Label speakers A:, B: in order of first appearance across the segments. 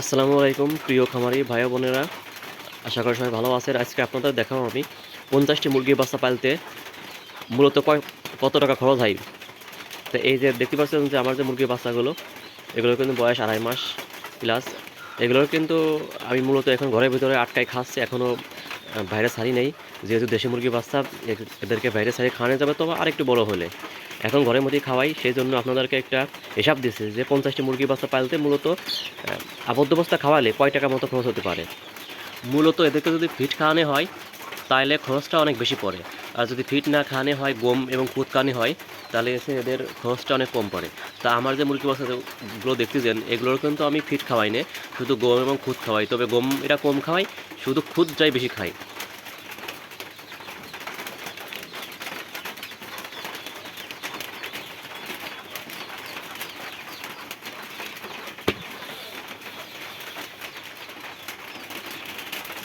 A: আসসালামু আলাইকুম প্রিয় খামারি ভাই বোনেরা, আশা করি সবাই ভালো আছেন। আজকে আপনাদের দেখাবো আমি 50টি মুরগির বাচ্চা পালতে মূলত কত টাকা খরচ হয়। তো এই যে দেখতে পাচ্ছেন যে আমার যে মুরগির বাচ্চাগুলো, এগুলোর কিন্তু বয়স 2.5 মাস প্লাস। এগুলোর কিন্তু আমি মূলত এখন ঘরের ভিতরে আটকাই খাচ্ছি, এখনও বাইরে ছাড়ি নেই। যেহেতু দেশি মুরগির বাচ্চা, এদেরকে বাইরে ছাড়িয়ে খাওয়ানো যাবে, তবে আরেকটু বড় হলে এখন ঘরের মধ্যেই খাওয়াই। সেই জন্য আপনাদেরকে একটা হিসাব দিচ্ছে যে 50টি মুরগির বাচ্চা পালতে মূলত আবদ্ধ অবস্থা খাওয়ালে কয় টাকার মতো খরচ হতে পারে। মূলত এদেরকে যদি ফিট খাওয়ানো হয় তাহলে খরচটা অনেক বেশি পড়ে, আর যদি ফিট না খাওয়ানো হয়, গম এবং খুদ খাওয়ানো হয়, তাহলে এসে এদের খরচটা অনেক কম পড়ে। তা আমার যে মুরগি বাচ্চাগুলো দেখতেছেন, এগুলোর কিন্তু আমি ফিট খাওয়াই না, শুধু গম এবং খুদ খাওয়াই। তবে গম এটা কম খাওয়াই, শুধু খুদটাই বেশি খাই।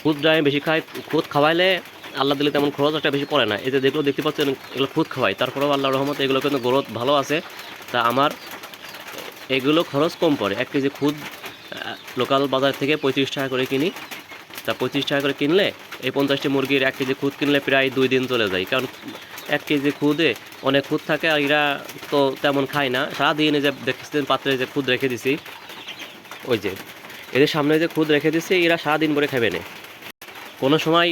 A: খুদটাই বেশি খাই। খুদ খাওয়াইলে আল্লাহ দিলে তেমন খরচ একটা বেশি পড়ে না। এই যে যেগুলো দেখতে পাচ্ছেন, এগুলো খুদ খাওয়াই, তারপরেও আল্লাহর রহমতে এগুলো কিন্তু গ্রোথ ভালো আছে। তা আমার এগুলো খরচ কম পড়ে। 1 কেজি খুদ লোকাল বাজার থেকে 35 টাকা করে কিনি। তা 35 টাকা করে কিনলে এই 50টি মুরগির 1 কেজি খুদ কিনলে প্রায় 2 দিন চলে যায়। কারণ 1 কেজি খুদে অনেক খুদ থাকে, আর এরা তো তেমন খায় না। সারাদিন এই যে দেখতেছেন পাত্রে যে খুদ রেখে দিছি, ওই যে এদের সামনে যে খুদ রেখে দিছি, এরা সারাদিন ভরে খাবে না। কোনো সময়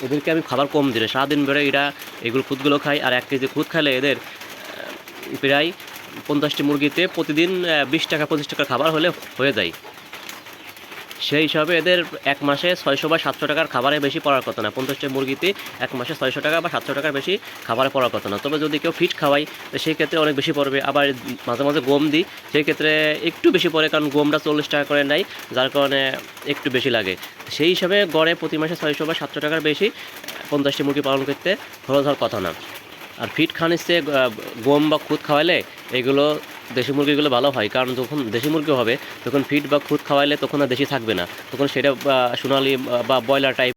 A: এদেরকে আমি খাবার কম দিলে সারাদিন ভরে এরা এগুলো খুদগুলো খায়। আর 1 কেজি খুদ খাইলে এদের প্রায় 50টি মুরগিতে প্রতিদিন 20 টাকা 25 টাকা খাবার হলে হয়ে যায়। সেই হিসাবে এদের 1 মাসে 600 বা 700 টাকার খাবারে বেশি পড়ার কথা না। 50টা মুরগিতে 1 মাসে 600 টাকা বা 700 টাকার বেশি খাবারে পড়ার কথা না। তবে যদি কেউ ফিট খাওয়াই, সেই ক্ষেত্রে অনেক বেশি পড়বে। আবার মাঝে মাঝে গম দিই, সেই ক্ষেত্রে একটু বেশি পড়ে, কারণ গমটা 40 টাকা করে নেয়, যার কারণে একটু বেশি লাগে। সেই হিসাবে গড়ে প্রতি মাসে 600 বা 700 টাকার বেশি 50টি মুরগি পালন করতে খরচ হওয়ার কথা না। আর ফিট খানিচ্ছে গম বা খুদ খাওয়াইলে এগুলো দেশি মুরগিগুলো ভালো হয়। কারণ যখন দেশি মুরগি হবে, তখন ফিট বা খুদ খাওয়াইলে তখন আর দেশি থাকবে না, তখন সেটা সোনালি বা ব্রয়লার টাইপ